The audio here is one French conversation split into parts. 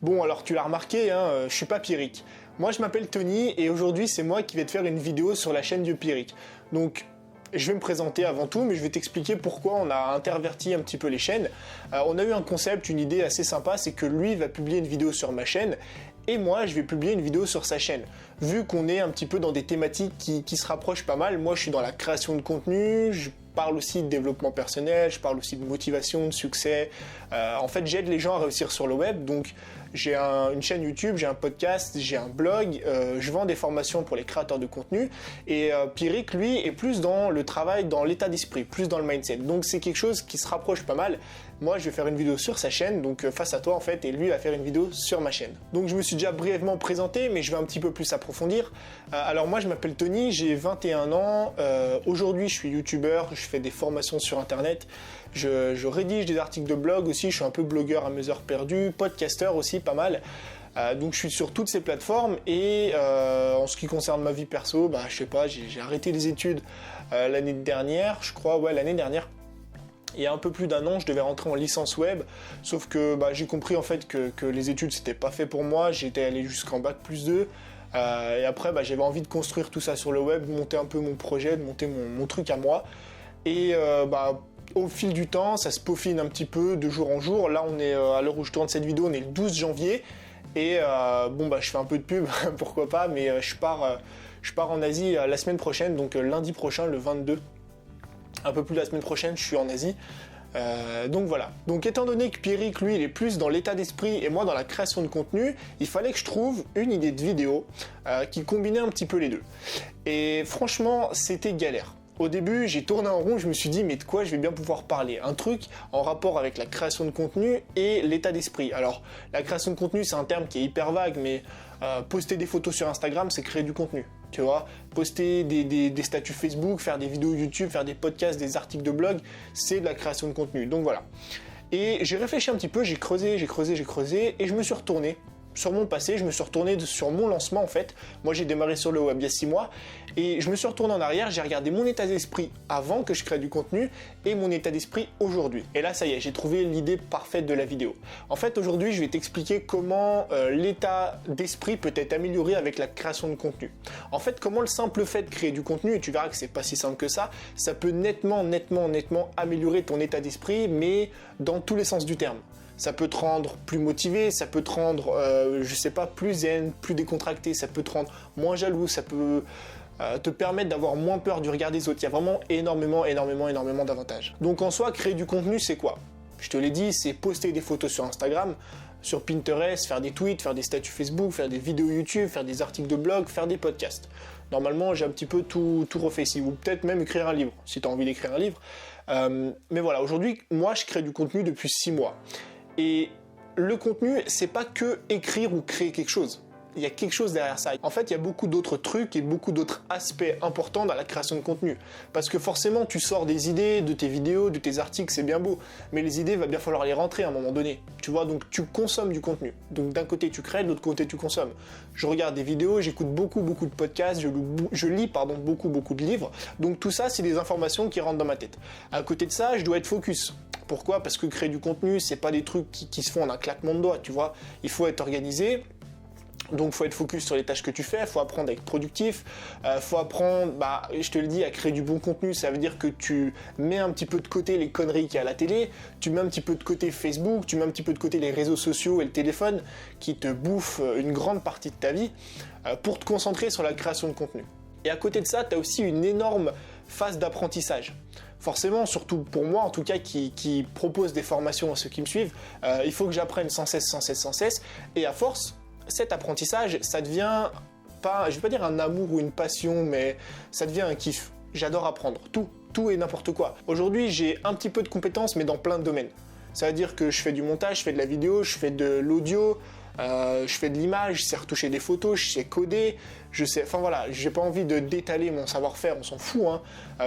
Bon, alors tu l'as remarqué, je suis pas Pierrick. Moi je m'appelle Tony et aujourd'hui c'est moi qui vais te faire une vidéo sur la chaîne de Pierrick. Donc je vais me présenter avant tout, mais je vais t'expliquer pourquoi on a interverti un petit peu les chaînes. On a eu un concept, une idée assez sympa, c'est que lui va publier une vidéo sur ma chaîne et moi je vais publier une vidéo sur sa chaîne. Vu qu'on est un petit peu dans des thématiques qui se rapprochent pas mal, moi je suis dans la création de contenu, je parle aussi de développement personnel, je parle aussi de motivation, de succès. En fait, j'aide les gens à réussir sur le web. Donc, j'ai une chaîne YouTube, j'ai un podcast, j'ai un blog, je vends des formations pour les créateurs de contenu. Et Pierrick, lui, est plus dans le travail, dans l'état d'esprit, plus dans le mindset. Donc, c'est quelque chose qui se rapproche pas mal. Moi, je vais faire une vidéo sur sa chaîne, donc face à toi, en fait, et lui va faire une vidéo sur ma chaîne. Donc, je me suis déjà brièvement présenté, mais je vais un petit peu plus approfondir. Alors, moi, je m'appelle Tony, j'ai 21 ans. Aujourd'hui, je suis youtubeur, je fais des formations sur Internet. Je rédige des articles de blog aussi, je suis un peu blogueur à mes heures perdues, podcasteur aussi, pas mal. Donc je suis sur toutes ces plateformes et en ce qui concerne ma vie perso, je sais pas, j'ai arrêté les études l'année dernière, je crois, ouais, l'année dernière. Il y a un peu plus d'un an, je devais rentrer en licence web, sauf que j'ai compris en fait que les études c'était pas fait pour moi, j'étais allé jusqu'en bac+2. Et après j'avais envie de construire tout ça sur le web, de monter un peu mon projet, de monter mon truc à moi. Et au fil du temps, ça se peaufine un petit peu de jour en jour. Là, on est à l'heure où je tourne cette vidéo, on est le 12 janvier. Et je fais un peu de pub, pourquoi pas, mais je pars en Asie la semaine prochaine, donc lundi prochain, le 22. Un peu plus la semaine prochaine, je suis en Asie. Donc voilà. Donc étant donné que Pierrick, lui, il est plus dans l'état d'esprit et moi dans la création de contenu, il fallait que je trouve une idée de vidéo qui combinait un petit peu les deux. Et franchement, c'était galère. Au début, j'ai tourné en rond, je me suis dit mais de quoi je vais bien pouvoir parler? Un truc en rapport avec la création de contenu et l'état d'esprit. Alors, la création de contenu, c'est un terme qui est hyper vague, mais poster des photos sur Instagram, c'est créer du contenu. Tu vois, poster des statuts Facebook, faire des vidéos YouTube, faire des podcasts, des articles de blog, c'est de la création de contenu. Donc voilà. Et j'ai réfléchi un petit peu, j'ai creusé, et je me suis retourné sur mon passé, je me suis retourné sur mon lancement en fait. Moi j'ai démarré sur le web il y a 6 mois et je me suis retourné en arrière, j'ai regardé mon état d'esprit avant que je crée du contenu et mon état d'esprit aujourd'hui. Et là ça y est, j'ai trouvé l'idée parfaite de la vidéo. En fait aujourd'hui je vais t'expliquer comment l'état d'esprit peut être amélioré avec la création de contenu. En fait comment le simple fait de créer du contenu, et tu verras que c'est pas si simple que ça peut nettement améliorer ton état d'esprit, mais dans tous les sens du terme. Ça peut te rendre plus motivé, ça peut te rendre, plus zen, plus décontracté, ça peut te rendre moins jaloux, ça peut te permettre d'avoir moins peur du regard des autres. Il y a vraiment énormément d'avantages. Donc en soi, créer du contenu, c'est quoi? Je te l'ai dit, c'est poster des photos sur Instagram, sur Pinterest, faire des tweets, faire des statuts Facebook, faire des vidéos YouTube, faire des articles de blog, faire des podcasts. Normalement, j'ai un petit peu tout refait ici, ou peut-être même écrire un livre, si tu as envie d'écrire un livre. Mais voilà, aujourd'hui, moi, je crée du contenu depuis 6 mois. Et le contenu, c'est pas que écrire ou créer quelque chose. Il y a quelque chose derrière ça. En fait, il y a beaucoup d'autres trucs et beaucoup d'autres aspects importants dans la création de contenu. Parce que forcément, tu sors des idées de tes vidéos, de tes articles, c'est bien beau. Mais les idées, il va bien falloir les rentrer à un moment donné. Tu vois, donc tu consommes du contenu. Donc d'un côté, tu crées, de l'autre côté, tu consommes. Je regarde des vidéos, j'écoute beaucoup de podcasts, je lis beaucoup de livres. Donc tout ça, c'est des informations qui rentrent dans ma tête. À côté de ça, je dois être focus. Pourquoi? Parce que créer du contenu, c'est pas des trucs qui se font en un claquement de doigts, tu vois. Il faut être organisé. Donc faut être focus sur les tâches que tu fais, faut apprendre à être productif, faut apprendre, je te le dis, à créer du bon contenu. Ça veut dire que tu mets un petit peu de côté les conneries qu'il y a à la télé, tu mets un petit peu de côté Facebook, tu mets un petit peu de côté les réseaux sociaux et le téléphone qui te bouffent une grande partie de ta vie pour te concentrer sur la création de contenu. Et à côté de ça, tu as aussi une énorme phase d'apprentissage. Forcément, surtout pour moi en tout cas qui propose des formations à ceux qui me suivent, il faut que j'apprenne sans cesse. Et à force, cet apprentissage, ça devient pas, je vais pas dire un amour ou une passion, mais ça devient un kiff. J'adore apprendre, tout et n'importe quoi. Aujourd'hui, j'ai un petit peu de compétences, mais dans plein de domaines. Ça veut dire que je fais du montage, je fais de la vidéo, je fais de l'audio, je fais de l'image, je sais retoucher des photos, je sais coder, j'ai pas envie de d'étaler mon savoir-faire, on s'en fout,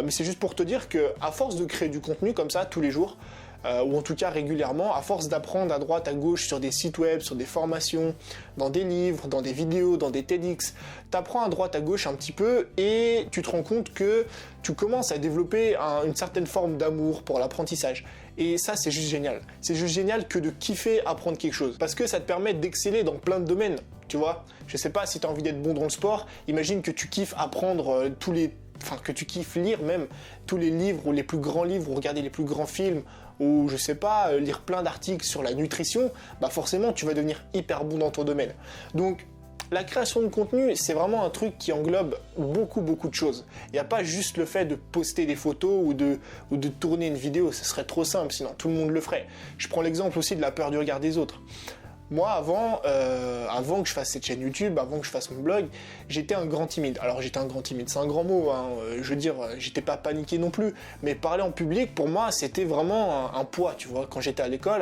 mais c'est juste pour te dire que à force de créer du contenu comme ça tous les jours, ou en tout cas régulièrement, à force d'apprendre à droite, à gauche sur des sites web, sur des formations, dans des livres, dans des vidéos, dans des TEDx, t'apprends à droite, à gauche un petit peu et tu te rends compte que tu commences à développer une certaine forme d'amour pour l'apprentissage. Et ça, c'est juste génial. C'est juste génial que de kiffer apprendre quelque chose. Parce que ça te permet d'exceller dans plein de domaines, tu vois. Je sais pas si tu as envie d'être bon dans le sport, imagine que tu kiffes apprendre que tu kiffes lire même tous les livres ou les plus grands livres ou regarder les plus grands films ou je sais pas, lire plein d'articles sur la nutrition, bah forcément tu vas devenir hyper bon dans ton domaine. Donc la création de contenu, c'est vraiment un truc qui englobe beaucoup de choses. Il n'y a pas juste le fait de poster des photos ou de tourner une vidéo, ce serait trop simple, sinon tout le monde le ferait. Je prends l'exemple aussi de la peur du regard des autres. Moi, avant que je fasse cette chaîne YouTube, avant que je fasse mon blog, j'étais un grand timide. Alors j'étais un grand timide, c'est un grand mot, hein. Je veux dire, j'étais pas paniqué non plus, mais parler en public, pour moi, c'était vraiment un poids, tu vois. Quand j'étais à l'école,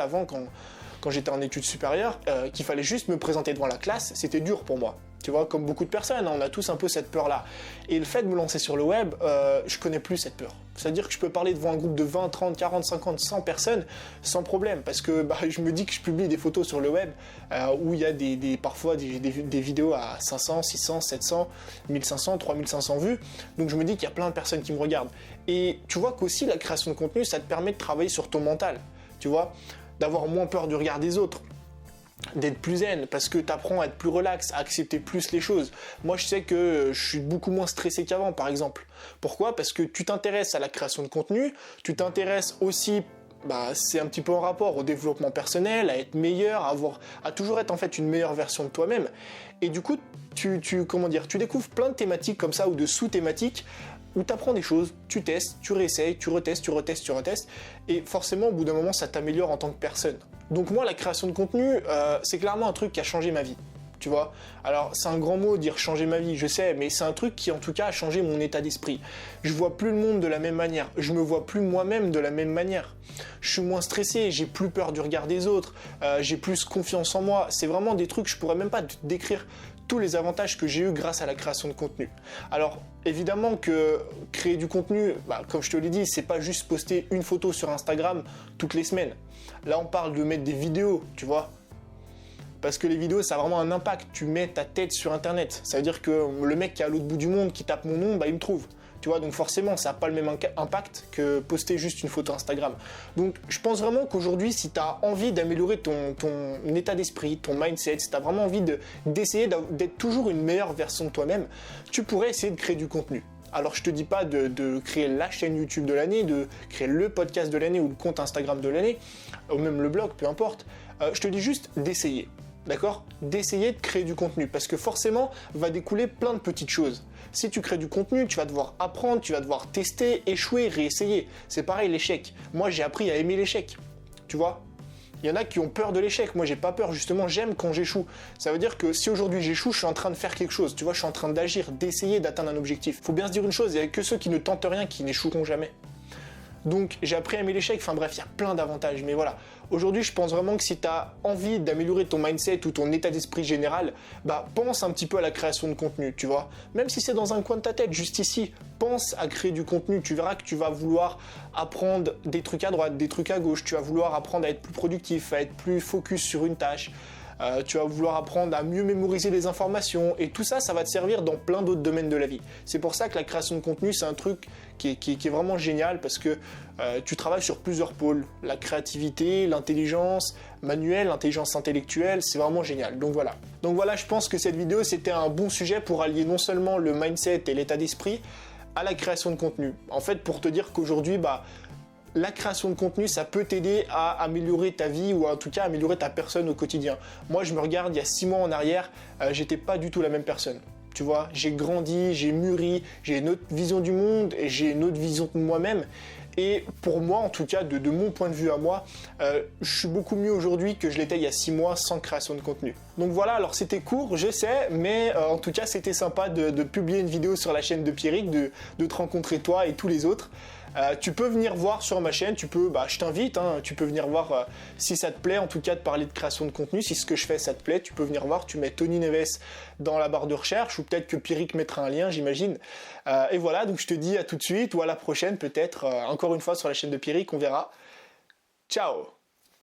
quand j'étais en études supérieures, qu'il fallait juste me présenter devant la classe, c'était dur pour moi. Tu vois, comme beaucoup de personnes, hein, on a tous un peu cette peur-là. Et le fait de me lancer sur le web, je connais plus cette peur. C'est-à-dire que je peux parler devant un groupe de 20, 30, 40, 50, 100 personnes sans problème. Parce que je me dis que je publie des photos sur le web où il y a parfois des vidéos à 500, 600, 700, 1500, 3500 vues. Donc je me dis qu'il y a plein de personnes qui me regardent. Et tu vois qu'aussi la création de contenu, ça te permet de travailler sur ton mental. Tu vois, d'avoir moins peur du regard des autres, d'être plus zen, parce que tu apprends à être plus relax, à accepter plus les choses. Moi, je sais que je suis beaucoup moins stressé qu'avant, par exemple. Pourquoi ? Parce que tu t'intéresses à la création de contenu, tu t'intéresses aussi, c'est un petit peu en rapport au développement personnel, à être meilleur, à toujours être en fait une meilleure version de toi-même. Et du coup, tu découvres plein de thématiques comme ça, ou de sous-thématiques, où tu apprends des choses, tu testes, tu réessayes, tu retestes, et forcément, au bout d'un moment, ça t'améliore en tant que personne. Donc moi, la création de contenu, c'est clairement un truc qui a changé ma vie, tu vois. Alors, c'est un grand mot, dire changer ma vie, je sais, mais c'est un truc qui, en tout cas, a changé mon état d'esprit. Je vois plus le monde de la même manière, je me vois plus moi-même de la même manière. Je suis moins stressé, j'ai plus peur du regard des autres, j'ai plus confiance en moi. C'est vraiment des trucs, je pourrais même pas te décrire tous les avantages que j'ai eu grâce à la création de contenu. Alors, évidemment que créer du contenu, comme je te l'ai dit, c'est pas juste poster une photo sur Instagram toutes les semaines. Là, on parle de mettre des vidéos, tu vois. Parce que les vidéos, ça a vraiment un impact. Tu mets ta tête sur Internet. Ça veut dire que le mec qui est à l'autre bout du monde, qui tape mon nom, il me trouve. Tu vois, donc forcément, ça n'a pas le même impact que poster juste une photo Instagram. Donc, je pense vraiment qu'aujourd'hui, si tu as envie d'améliorer ton état d'esprit, ton mindset, si tu as vraiment envie d'essayer d'être toujours une meilleure version de toi-même, tu pourrais essayer de créer du contenu. Alors, je te dis pas de créer la chaîne YouTube de l'année, de créer le podcast de l'année ou le compte Instagram de l'année, ou même le blog, peu importe. Je te dis juste d'essayer. D'accord ? D'essayer de créer du contenu, parce que forcément, va découler plein de petites choses. Si tu crées du contenu, tu vas devoir apprendre, tu vas devoir tester, échouer, réessayer. C'est pareil l'échec. Moi, j'ai appris à aimer l'échec. Tu vois ? Il y en a qui ont peur de l'échec. Moi, j'ai pas peur. Justement, j'aime quand j'échoue. Ça veut dire que si aujourd'hui j'échoue, je suis en train de faire quelque chose. Tu vois, je suis en train d'agir, d'essayer d'atteindre un objectif. Faut bien se dire une chose, il n'y a que ceux qui ne tentent rien qui n'échoueront jamais. Donc j'ai appris à aimer l'échec, enfin bref, il y a plein d'avantages, mais voilà. Aujourd'hui, je pense vraiment que si tu as envie d'améliorer ton mindset ou ton état d'esprit général, pense un petit peu à la création de contenu, tu vois. Même si c'est dans un coin de ta tête, juste ici, pense à créer du contenu. Tu verras que tu vas vouloir apprendre des trucs à droite, des trucs à gauche, tu vas vouloir apprendre à être plus productif, à être plus focus sur une tâche. Tu vas vouloir apprendre à mieux mémoriser les informations et tout ça, ça va te servir dans plein d'autres domaines de la vie. C'est pour ça que la création de contenu, c'est un truc qui est vraiment génial parce que tu travailles sur plusieurs pôles. La créativité, l'intelligence manuelle, l'intelligence intellectuelle, c'est vraiment génial. Donc voilà, je pense que cette vidéo, c'était un bon sujet pour allier non seulement le mindset et l'état d'esprit à la création de contenu. En fait, pour te dire qu'aujourd'hui, la création de contenu, ça peut t'aider à améliorer ta vie ou en tout cas améliorer ta personne au quotidien. Moi, je me regarde il y a 6 mois en arrière, j'étais pas du tout la même personne. Tu vois, j'ai grandi, j'ai mûri, j'ai une autre vision du monde et j'ai une autre vision de moi-même. Et pour moi, en tout cas, de mon point de vue à moi, je suis beaucoup mieux aujourd'hui que je l'étais il y a 6 mois sans création de contenu. Donc voilà, alors c'était court, je sais, mais en tout cas, c'était sympa de publier une vidéo sur la chaîne de Pierrick, de te rencontrer toi et tous les autres. Tu peux venir voir sur ma chaîne, je t'invite, tu peux venir voir si ça te plaît, en tout cas de parler de création de contenu, si ce que je fais ça te plaît, tu peux venir voir, tu mets Tony Neves dans la barre de recherche, ou peut-être que Pierrick mettra un lien, j'imagine. Et voilà, donc je te dis à tout de suite, ou à la prochaine peut-être, encore une fois sur la chaîne de Pierrick, on verra. Ciao!